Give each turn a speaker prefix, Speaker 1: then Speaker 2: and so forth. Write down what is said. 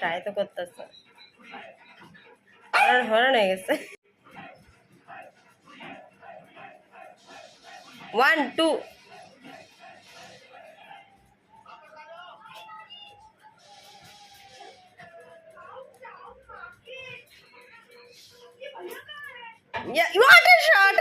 Speaker 1: Try তো করতেছে, হরণ হয়ে গেছে। 1 2 Yeah, what a shot!